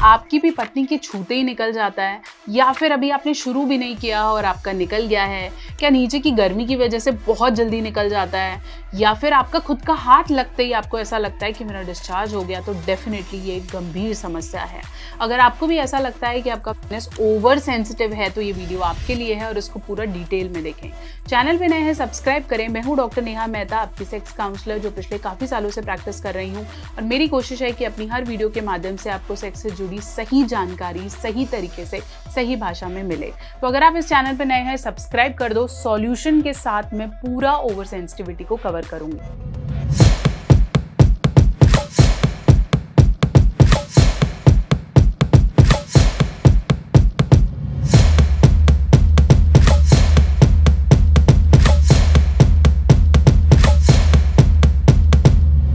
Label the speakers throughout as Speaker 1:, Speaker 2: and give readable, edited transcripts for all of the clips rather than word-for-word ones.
Speaker 1: आपकी भी पत्नी के छूते ही निकल जाता है, या फिर अभी आपने शुरू भी नहीं किया और आपका निकल गया है? क्या नीचे की गर्मी की वजह से बहुत जल्दी निकल जाता है, या फिर आपका खुद का हाथ लगते ही आपको ऐसा लगता है कि मेरा डिस्चार्ज हो गया? तो डेफिनेटली ये एक गंभीर समस्या है। अगर आपको भी ऐसा लगता है कि आपका पेनिस ओवर सेंसिटिव है तो ये वीडियो आपके लिए है और इसको पूरा डिटेल में देखें। चैनल पे नए हैं, सब्सक्राइब करें। मैं हूँ डॉक्टर नेहा मेहता, आपकी सेक्स काउंसलर जो पिछले काफ़ी सालों से प्रैक्टिस कर रही हूँ, और मेरी कोशिश है कि अपनी हर वीडियो के माध्यम से आपको सेक्स से जुड़ी सही जानकारी सही तरीके से सही भाषा में मिले। तो अगर आप इस चैनल पर नए हैं, सब्सक्राइब कर दो। सॉल्यूशन के साथ मैं पूरा ओवर सेंसिटिविटी को कवर करूंगी।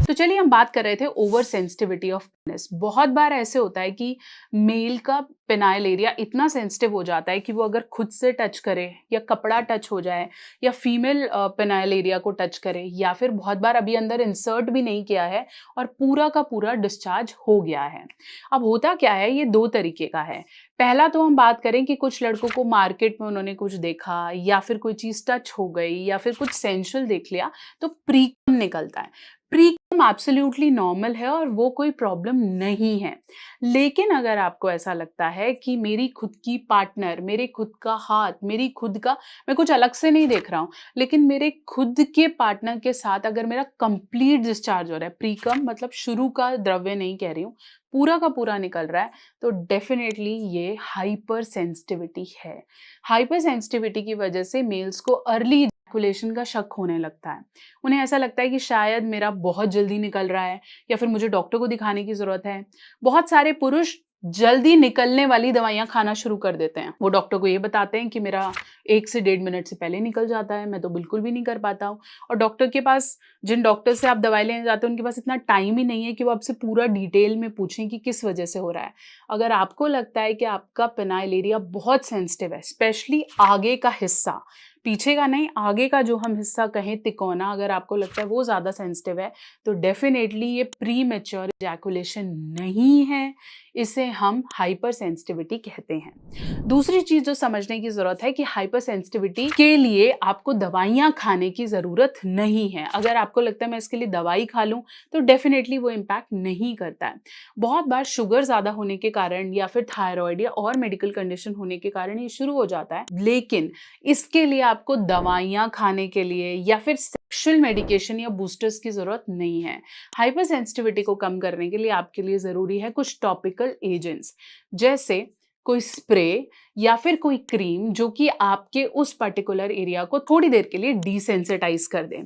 Speaker 1: तो चलिए हम बात कर रहे थे ओवर सेंसिटिविटी ऑफ पेनिस। बहुत बार ऐसे होता है कि मेल का पेनाइल एरिया इतना सेंसिटिव हो जाता है कि वो अगर खुद से टच करे या कपड़ा टच हो जाए या फीमेल पेनाइल एरिया को टच करे, या फिर बहुत बार अभी अंदर इंसर्ट भी नहीं किया है और पूरा का पूरा डिस्चार्ज हो गया है। अब होता क्या है, ये दो तरीके का है। पहला तो हम बात करें कि कुछ लड़कों को मार्केट में उन्होंने कुछ देखा या फिर कोई चीज टच हो गई या फिर कुछ सेंसुअल देख लिया तो प्रीकम निकलता है। प्रीकम एब्सोल्युटली नॉर्मल है और वो कोई प्रॉब्लम नहीं है। लेकिन अगर आपको ऐसा लगता है कि मेरी खुद की पार्टनर, मेरे खुद का हाथ, मेरी खुद का, मैं कुछ अलग से नहीं देख रहा हूँ, लेकिन मेरे खुद के पार्टनर के साथ अगर मेरा कंप्लीट डिस्चार्ज हो रहा है, प्रीकम मतलब शुरू का द्रव्य नहीं कह रही हूँ, पूरा का पूरा निकल रहा है, तो डेफिनेटली ये हाइपर सेंसिटिविटी है। हाइपर सेंसिटिविटी की वजह से मेल्स को अर्ली इजैकुलेशन का शक होने लगता है। उन्हें ऐसा लगता है कि शायद मेरा बहुत जल्दी निकल रहा है या फिर मुझे डॉक्टर को दिखाने की ज़रूरत है। बहुत सारे पुरुष जल्दी निकलने वाली दवाइयाँ खाना शुरू कर देते हैं। वो डॉक्टर को ये बताते हैं कि मेरा 1 से 1.5 मिनट से पहले निकल जाता है, मैं तो बिल्कुल भी नहीं कर पाता हूँ। और डॉक्टर के पास, जिन डॉक्टर से आप दवाई लेने जाते हैं, उनके पास इतना टाइम ही नहीं है कि वो आपसे पूरा डिटेल में पूछें कि किस वजह से हो रहा है। अगर आपको लगता है कि आपका पेनाइल एरिया बहुत सेंसिटिव है, स्पेशली आगे का हिस्सा, पीछे का नहीं, आगे का जो हम हिस्सा कहें तिकोना, अगर आपको लगता है वो ज़्यादा सेंसिटिव है, तो डेफिनेटली ये प्री मैच्योर इजैकुलेशन नहीं है, इसे हम हाइपर सेंसिटिविटी कहते हैं। दूसरी चीज़ जो समझने की ज़रूरत है कि हाइपर सेंसिटिविटी के लिए आपको दवाइयाँ खाने की ज़रूरत नहीं है। अगर आपको लगता है मैं इसके लिए दवाई खा लूँ तो डेफिनेटली वो इम्पैक्ट नहीं करता है। बहुत बार शुगर ज़्यादा होने के कारण या फिर थायराइड या और मेडिकल कंडीशन होने के कारण ये शुरू हो जाता है, लेकिन इसके लिए आपको दवाइयाँ खाने के लिए या फिर सेक्सुअल मेडिकेशन या बूस्टर्स की ज़रूरत नहीं है। हाइपर सेंसिटिविटी को कम करने के लिए आपके लिए ज़रूरी है कुछ टॉपिकल एजेंट्स, जैसे कोई स्प्रे या फिर कोई क्रीम जो कि आपके उस पर्टिकुलर एरिया को थोड़ी देर के लिए डिसेंसिटाइज कर दें।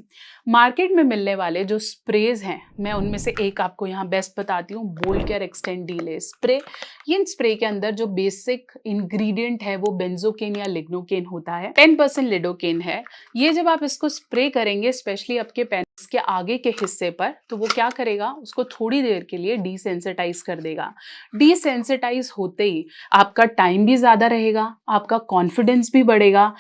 Speaker 1: मार्केट में मिलने वाले जो स्प्रेज हैं, मैं उनमें से एक आपको यहाँ बेस्ट बताती हूँ, बोलकेयर एक्सटेंड डिले स्प्रे। ये स्प्रे के अंदर जो बेसिक इंग्रेडिएंट है वो बेंजोकेन या लिग्नोकेन होता है, 10% लिडोकेन है। ये जब आप इसको स्प्रे करेंगे स्पेशली आपके पेनिस के आगे के हिस्से पर, तो वो क्या करेगा, उसको थोड़ी देर के लिए डिसेंसिटाइज कर देगा। डिसेंसिटाइज होते ही आपका टाइम भी ज़्यादा रहेगा, आपका कॉन्फिडेंस भी बढ़ेगा,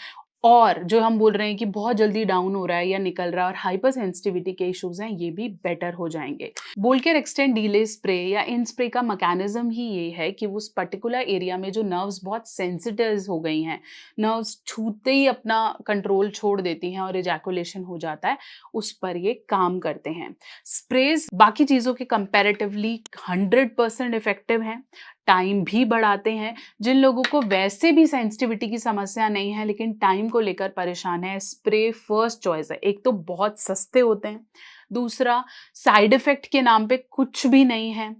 Speaker 1: और जो हम बोल रहे हैं कि बहुत जल्दी डाउन हो रहा है या निकल रहा है और हाइपर सेंसिटिविटी के इश्यूज हैं, ये भी बेटर हो जाएंगे। बोलकेयर एक्सटेंड डिले स्प्रे या इन स्प्रे का मैकेनिज्म ही ये है कि उस पर्टिकुलर एरिया में जो नर्व्स बहुत सेंसिटिव हो गई हैं, नर्व्स छूते ही अपना कंट्रोल छोड़ देती हैं और इजैकुलेशन हो जाता है, उस पर ये काम करते हैं। स्प्रेज बाकी चीज़ों के कंपैरेटिवली 100% इफेक्टिव हैं, टाइम भी बढ़ाते हैं। जिन लोगों को वैसे भी सेंसिटिविटी की समस्या नहीं है लेकिन टाइम को लेकर परेशान है, स्प्रे फर्स्ट चॉइस है। एक तो बहुत सस्ते होते हैं, दूसरा साइड इफेक्ट के नाम पे कुछ भी नहीं है,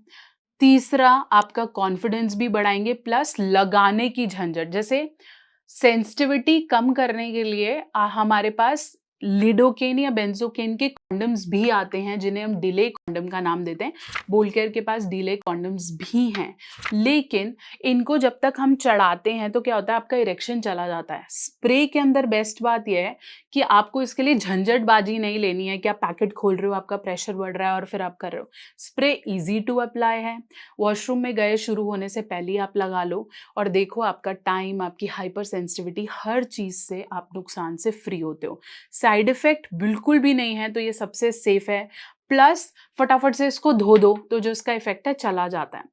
Speaker 1: तीसरा आपका कॉन्फिडेंस भी बढ़ाएंगे, प्लस लगाने की झंझट, जैसे सेंसिटिविटी कम करने के लिए हमारे पास लिडोकेन या बेंजोकेन के कॉन्डम्स भी आते हैं जिन्हें हम डिले कॉन्डम का नाम देते हैं। बोलकेयर के पास डिले कॉन्डम्स भी हैं, लेकिन इनको जब तक हम चढ़ाते हैं तो क्या होता है, आपका इरेक्शन चला जाता है। स्प्रे के अंदर बेस्ट बात यह है कि आपको इसके लिए झंझटबाजी नहीं लेनी है कि आप पैकेट खोल रहे हो, आपका प्रेशर बढ़ रहा है और फिर आप कर रहे हो। स्प्रे ईजी टू अप्लाई है, वॉशरूम में गए शुरू होने से पहले ही आप लगा लो और देखो आपका टाइम, आपकी हाइपर सेंसिटिविटी, हर चीज़ से आप नुकसान से फ्री होते हो। साइड इफेक्ट बिल्कुल भी नहीं है, तो ये सबसे सेफ है। प्लस फटाफट से इसको धो दो तो जो इसका इफेक्ट है चला जाता है।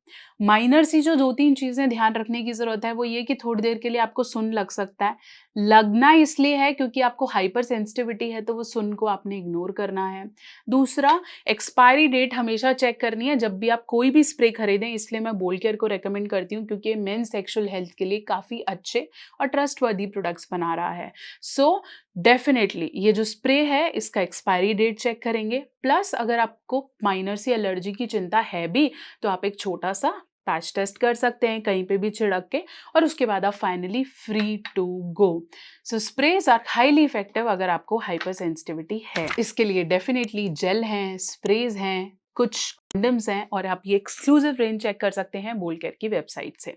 Speaker 1: माइनर सी जो 2-3 चीज़ें ध्यान रखने की ज़रूरत है वो ये कि थोड़ी देर के लिए आपको सुन्न लग सकता है। लगना इसलिए है क्योंकि आपको हाइपर सेंसिटिविटी है तो वो सुन्न को आपने इग्नोर करना है। दूसरा, एक्सपायरी डेट हमेशा चेक करनी है जब भी आप कोई भी स्प्रे खरीदें, इसलिए मैं बोल केयर को रिकमेंड करती हूँ क्योंकि मेंस सेक्सुअल हेल्थ के लिए काफ़ी अच्छे और ट्रस्टवर्दी प्रोडक्ट्स बना रहा है। सो डेफिनेटली ये जो स्प्रे है इसका एक्सपायरी डेट चेक करेंगे, प्लस अगर आपको माइनर सी एलर्जी की चिंता है भी तो आप एक छोटा सा पैच टेस्ट कर सकते हैं कहीं पे भी छिड़क के, और उसके बाद आप finally free to go. So sprays are highly effective अगर आपको हाइपर सेंसिटिविटी है। इसके लिए डेफिनेटली जेल हैं, स्प्रेज हैं, कुछ कंडम्स हैं, और आप ये एक्सक्लूसिव रेंज चेक कर सकते हैं बोल केयर की वेबसाइट से।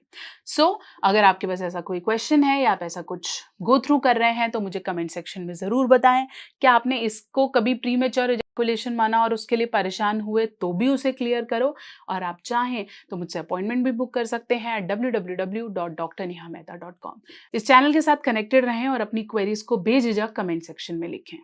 Speaker 1: अगर आपके पास ऐसा कोई क्वेश्चन है या आप ऐसा कुछ गो थ्रू कर रहे हैं तो मुझे कमेंट सेक्शन में ज़रूर बताएं। क्या आपने इसको कभी प्रीमेच्योर इजैकुलेशन माना और उसके लिए परेशान हुए तो भी उसे क्लियर करो, और आप चाहें तो मुझसे अपॉइंटमेंट भी बुक कर सकते हैं www.drnehamehta.com। इस चैनल के साथ कनेक्टेड रहें और अपनी क्वेरीज को बेझिझक कमेंट सेक्शन में लिखें।